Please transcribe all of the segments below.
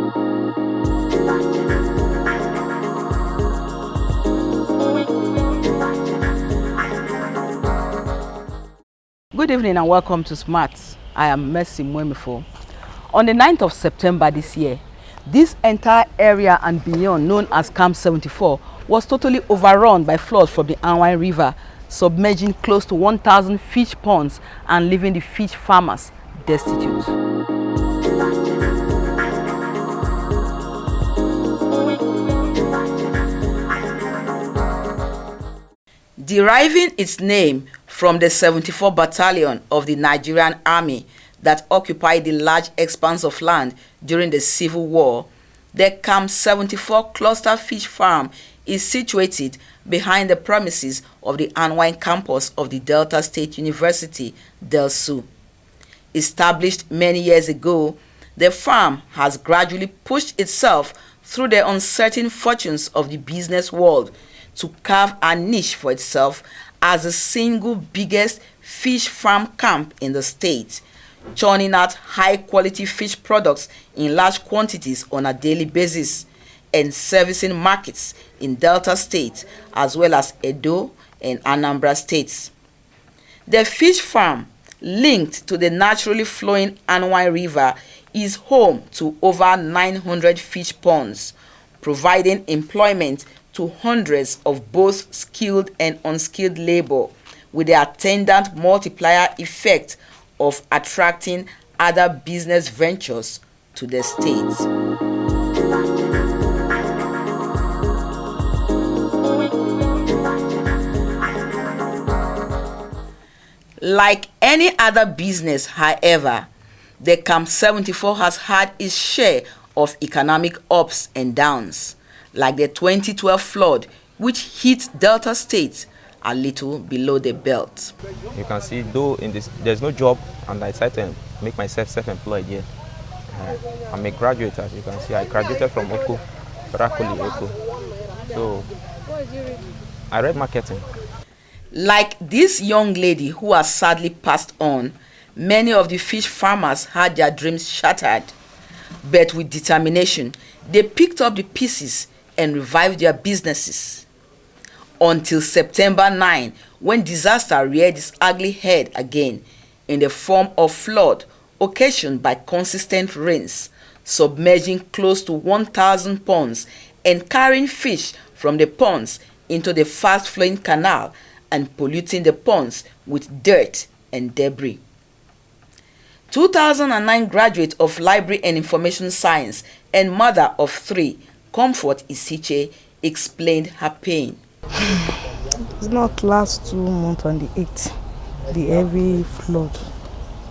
Good evening and welcome to Smart. I am Mercy Mwemifo. On the 9th of September this year, this entire area and beyond, known as Camp 74, was totally overrun by floods from the Anwai River, submerging close to 1,000 fish ponds and leaving the fish farmers destitute. Deriving its name from the 74 Battalion of the Nigerian Army that occupied the large expanse of land during the Civil War, the Camp 74 Cluster Fish Farm is situated behind the premises of the Anwai campus of the Delta State University, Delsu. Established many years ago, the farm has gradually pushed itself through the uncertain fortunes of the business world to carve a niche for itself as the single biggest fish farm camp in the state, churning out high-quality fish products in large quantities on a daily basis and servicing markets in Delta State as well as Edo and Anambra states. The fish farm, linked to the naturally flowing Anwai River, is home to over 900 fish ponds, providing employment to hundreds of both skilled and unskilled labor, with the attendant multiplier effect of attracting other business ventures to the state. Like any other business, however, the Camp 74 has had its share of economic ups and downs, like the 2012 flood, which hit Delta State a little below the belt. You can see, though there's no job, and I decided to make myself self-employed here. I'm a graduate, as you can see. I graduated from Oko, Rakoli Oko. So I read marketing. Like this young lady who has sadly passed on, many of the fish farmers had their dreams shattered. But with determination, they picked up the pieces and revived their businesses. Until September 9, when disaster reared its ugly head again in the form of flood occasioned by consistent rains, submerging close to 1,000 ponds and carrying fish from the ponds into the fast-flowing canal and polluting the ponds with dirt and debris. 2009 graduate of Library and Information Science and mother of 3, Comfort Isiche, explained her pain. It's not last 2 months on the 8th, the heavy flood.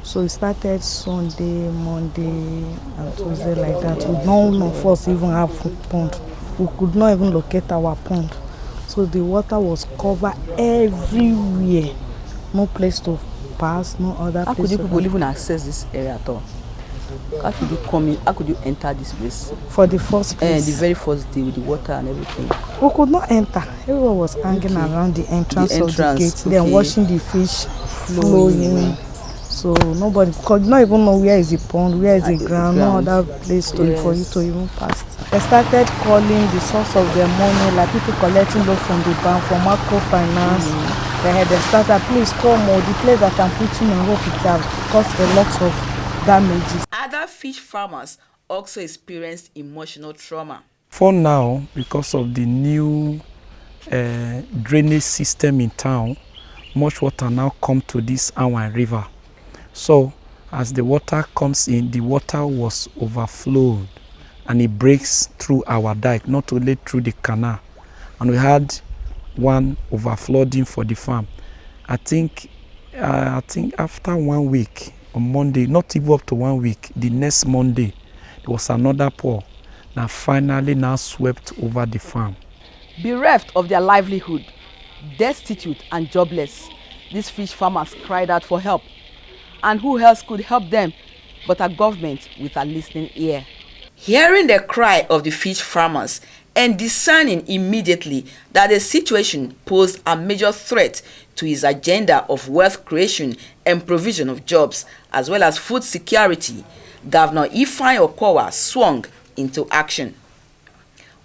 So it started Sunday, Monday, and Tuesday like that. None of us even have pond. We could not even locate our pond. So the water was covered everywhere. No place to pass, no other place. How could you people even access this area at all? How could you come in? How could you enter this place? For the first place. The very first day with the water and everything. We could not enter. Everyone was hanging around the entrance of the gate, then watching the fish flowing. So nobody could not even know where is the pond, where is the ground, no other place for you to even pass. They started calling the source of their money, like people collecting loan from the bank, from microfinance. They started, please come, or the place that I'm putting in hope it has caused a lot of damages. Other fish farmers also experienced emotional trauma. For now, because of the new drainage system in town, much water now comes to this Anwai River. So as the water comes in, the water was overflowed and it breaks through our dike, not only through the canal. And we had one overflowing for the farm. I think after 1 week, on Monday, not even up to 1 week, the next Monday, there was another pour that finally now swept over the farm. Bereft of their livelihood, destitute and jobless, these fish farmers cried out for help. And who else could help them but a government with a listening ear? Hearing the cry of the fish farmers and discerning immediately that the situation posed a major threat to his agenda of wealth creation and provision of jobs, as well as food security, Governor Ifeanyi Okowa swung into action.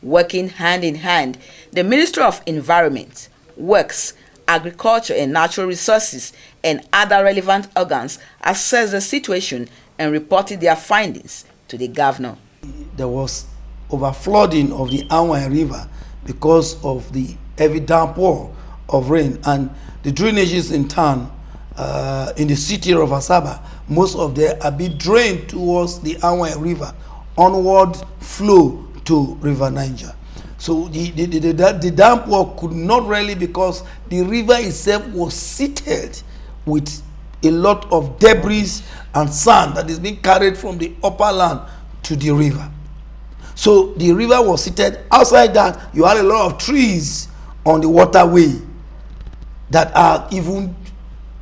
Working hand in hand, the Ministry of Environment, Works, Agriculture and Natural Resources and other relevant organs assessed the situation and reported their findings to the governor. There was overflooding of the Anwai River because of the heavy downpour of rain, and the drainages in town, in the city of Asaba, most of them are being drained towards the Anwai River, onward flow to River Niger. So the downpour could not really, because the river itself was seated with a lot of debris and sand that is being carried from the upper land to the river. So the river was seated. Outside that, you had a lot of trees on the waterway that are even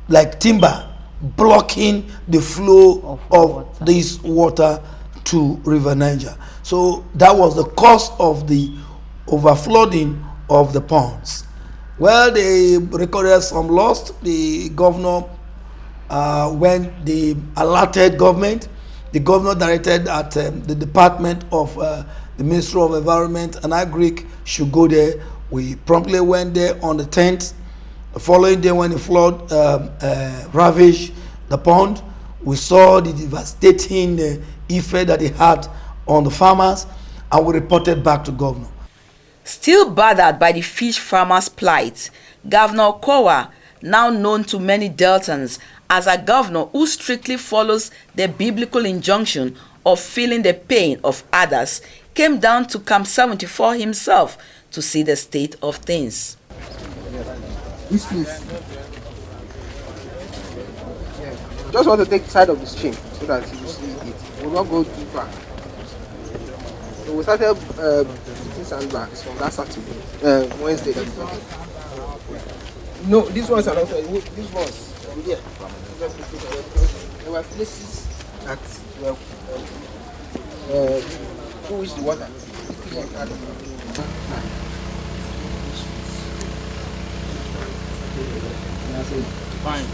like timber blocking the flow of this water to River Niger. So that was the cause of the overflooding of the ponds. Well, they recorded some loss. The governor, when they alerted government, the governor directed at the Department of the Ministry of Environment and Agric should go there. We promptly went there on the 10th. The following day, when the flood ravaged the pond, we saw the devastating effect that it had on the farmers, and we reported back to governor. Still bothered by the fish farmers' plight, Governor Kowa, now known to many Deltans as a governor who strictly follows the biblical injunction of feeling the pain of others, came down to Camp 74 himself to see the state of things. This place. Just want to take side of the stream so that you see it. We'll not go too far. So we started putting sandbags from that Saturday, Wednesday. No, these ones are not. These ones over here. There were places that were who is the water? Fine.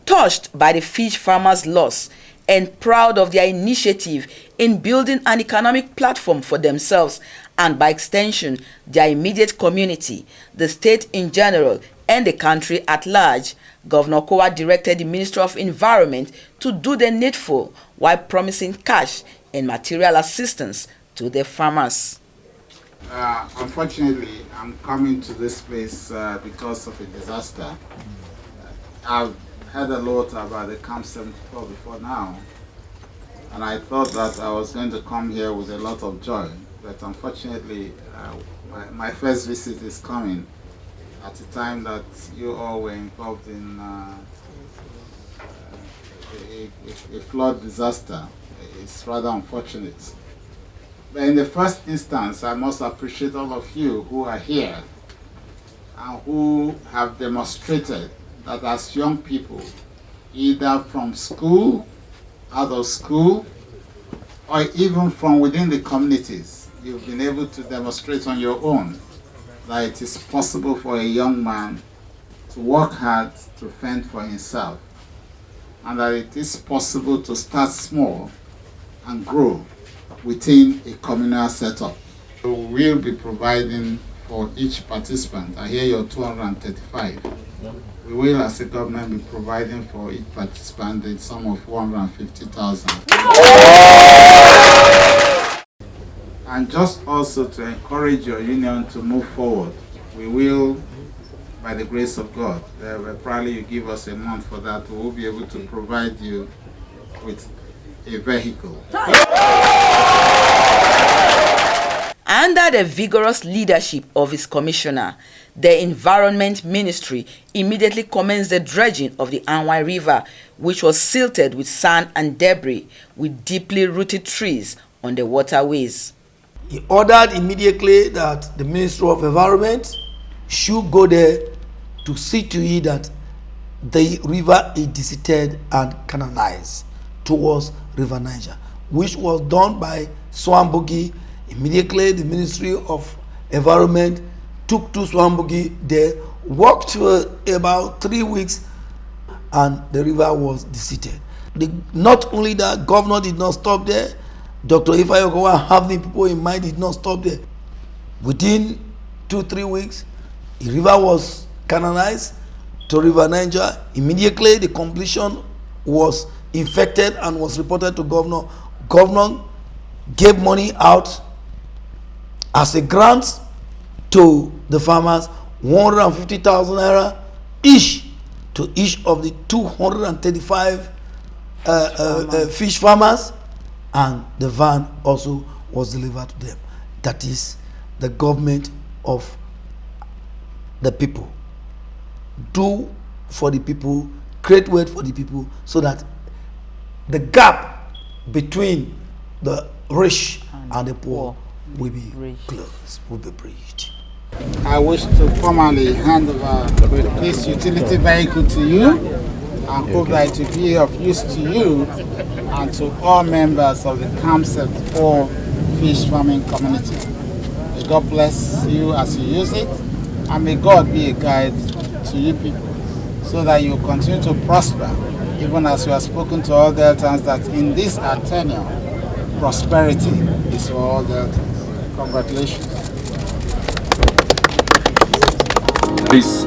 Touched by the fish farmers' loss and proud of their initiative in building an economic platform for themselves and by extension their immediate community, the state in general and the country at large, Governor Kowa directed the Ministry of Environment to do the needful while promising cash and material assistance to the farmers. Unfortunately, I'm coming to this place because of a disaster. I've heard a lot about the Camp 74 before now, and I thought that I was going to come here with a lot of joy, but unfortunately, my first visit is coming at a time that you all were involved in a flood disaster. It's rather unfortunate. But in the first instance, I must appreciate all of you who are here and who have demonstrated that as young people, either from school, out of school, or even from within the communities, you've been able to demonstrate on your own that it is possible for a young man to work hard to fend for himself, and that it is possible to start small and grow within a communal setup. So we'll be providing for each participant. I hear you're 235. We will, as a government, be providing for each participant the sum of 150,000. And just also to encourage your union to move forward, we will, by the grace of God, probably you give us a month for that, we will be able to provide you with a vehicle. Under the vigorous leadership of his commissioner, the Environment Ministry immediately commenced the dredging of the Anwai River, which was silted with sand and debris with deeply rooted trees on the waterways. He ordered immediately that the Ministry of Environment should go there to see to it that the river is deserted and canalized towards River Niger, which was done by Swambugi. Immediately, the Ministry of Environment took to Swambugi there, worked for about 3 weeks, and the river was deserted. Not only that, governor did not stop there. Dr. Ifeanyi Okowa and having people in mind did not stop there. Within 2-3 weeks, the river was canalized to River Niger. Immediately, the completion was infected and was reported to governor. Governor gave money out as a grant to the farmers, 150,000 naira each to each of the 235 fish farmers, and the van also was delivered to them. That is the government of the people. Do for the people, create wealth for the people, so that the gap between the rich and the poor will be closed, will be bridged. I wish to formally hand over this utility vehicle to you, and hope that it will be of use to you and to all members of the Camp 74 fish farming community. May God bless you as you use it, and may God be a guide to you people, so that you continue to prosper, even as we have spoken to all Deltans that in this our tenure, prosperity is for all Deltans. Congratulations. Peace.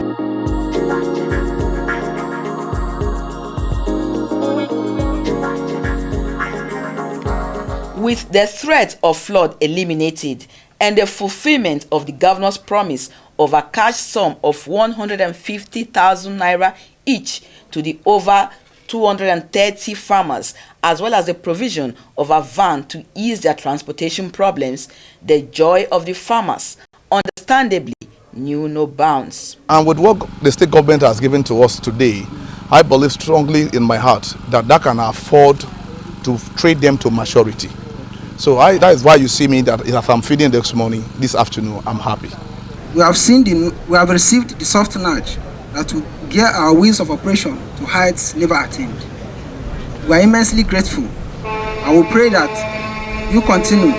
With the threat of flood eliminated and the fulfillment of the governor's promise of a cash sum of 150,000 naira each to the over 230 farmers, as well as the provision of a van to ease their transportation problems, the joy of the farmers understandably knew no bounds. And with what the state government has given to us today, I believe strongly in my heart that that can afford to trade them to maturity. So that is why you see me that if I'm feeding this morning, this afternoon, I'm happy. We have received the soft nudge that will gear our wheels of operation to heights never attained. We are immensely grateful. I will pray that you continue,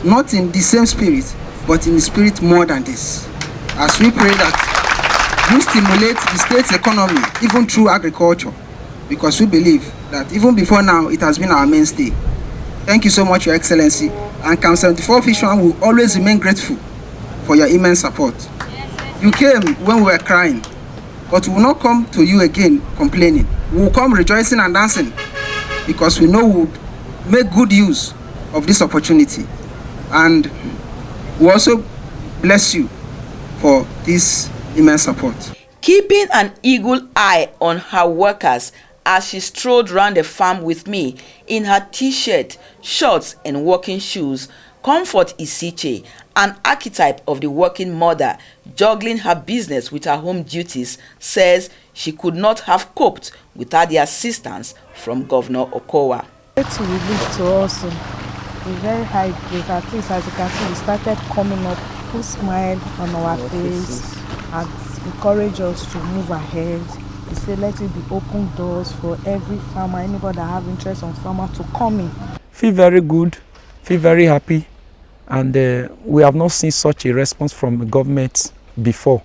not in the same spirit, but in the spirit more than this. As we pray that you stimulate the state's economy even through agriculture, because we believe that even before now, it has been our mainstay. Thank you so much, Your Excellency, and Camp 74 Fisherman will always remain grateful for your immense support. You came when we were crying, but we will not come to you again complaining. We will come rejoicing and dancing, because we know we will make good use of this opportunity. And we also bless you for this immense support. Keeping an eagle eye on her workers as she strolled round the farm with me in her t-shirt, shorts and walking shoes, Comfort Isiche, an archetype of the working mother juggling her business with her home duties, says she could not have coped without the assistance from Governor Okowa. It will lead to us a very high grade. At least as you can see, we started coming up, put smile on our face and encourage us to move ahead. We say let it be open doors for every farmer, anybody that have interest on farmer to come in. Feel very good, feel very happy, and we have not seen such a response from the government before.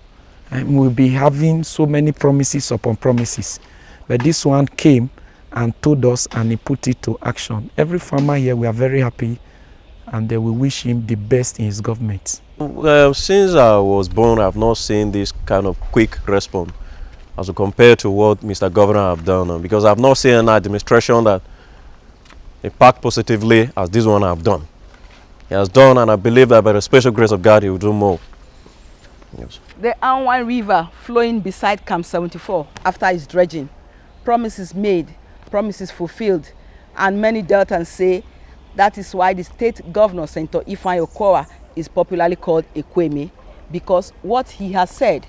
And we'll be having so many promises upon promises, but this one came and told us, and he put it to action. Every farmer here, we are very happy, and we wish him the best in his government. Since I was born, I've not seen this kind of quick response as compared to what Mr. Governor have done, because I've not seen an administration that impact positively as this one have done. He has done, and I believe that by the special grace of God, he will do more. Yes. The Anwan River flowing beside Camp 74 after its dredging, promises made, promises fulfilled, and many Deltans say that is why the state governor, Senator Ifeanyi Okowa, is popularly called Ekweme, because what he has said,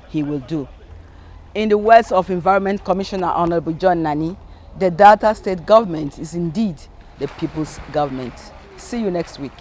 he will do. In the words of Environment Commissioner Honorable John Nani, the Delta State government is indeed the people's government. See you next week.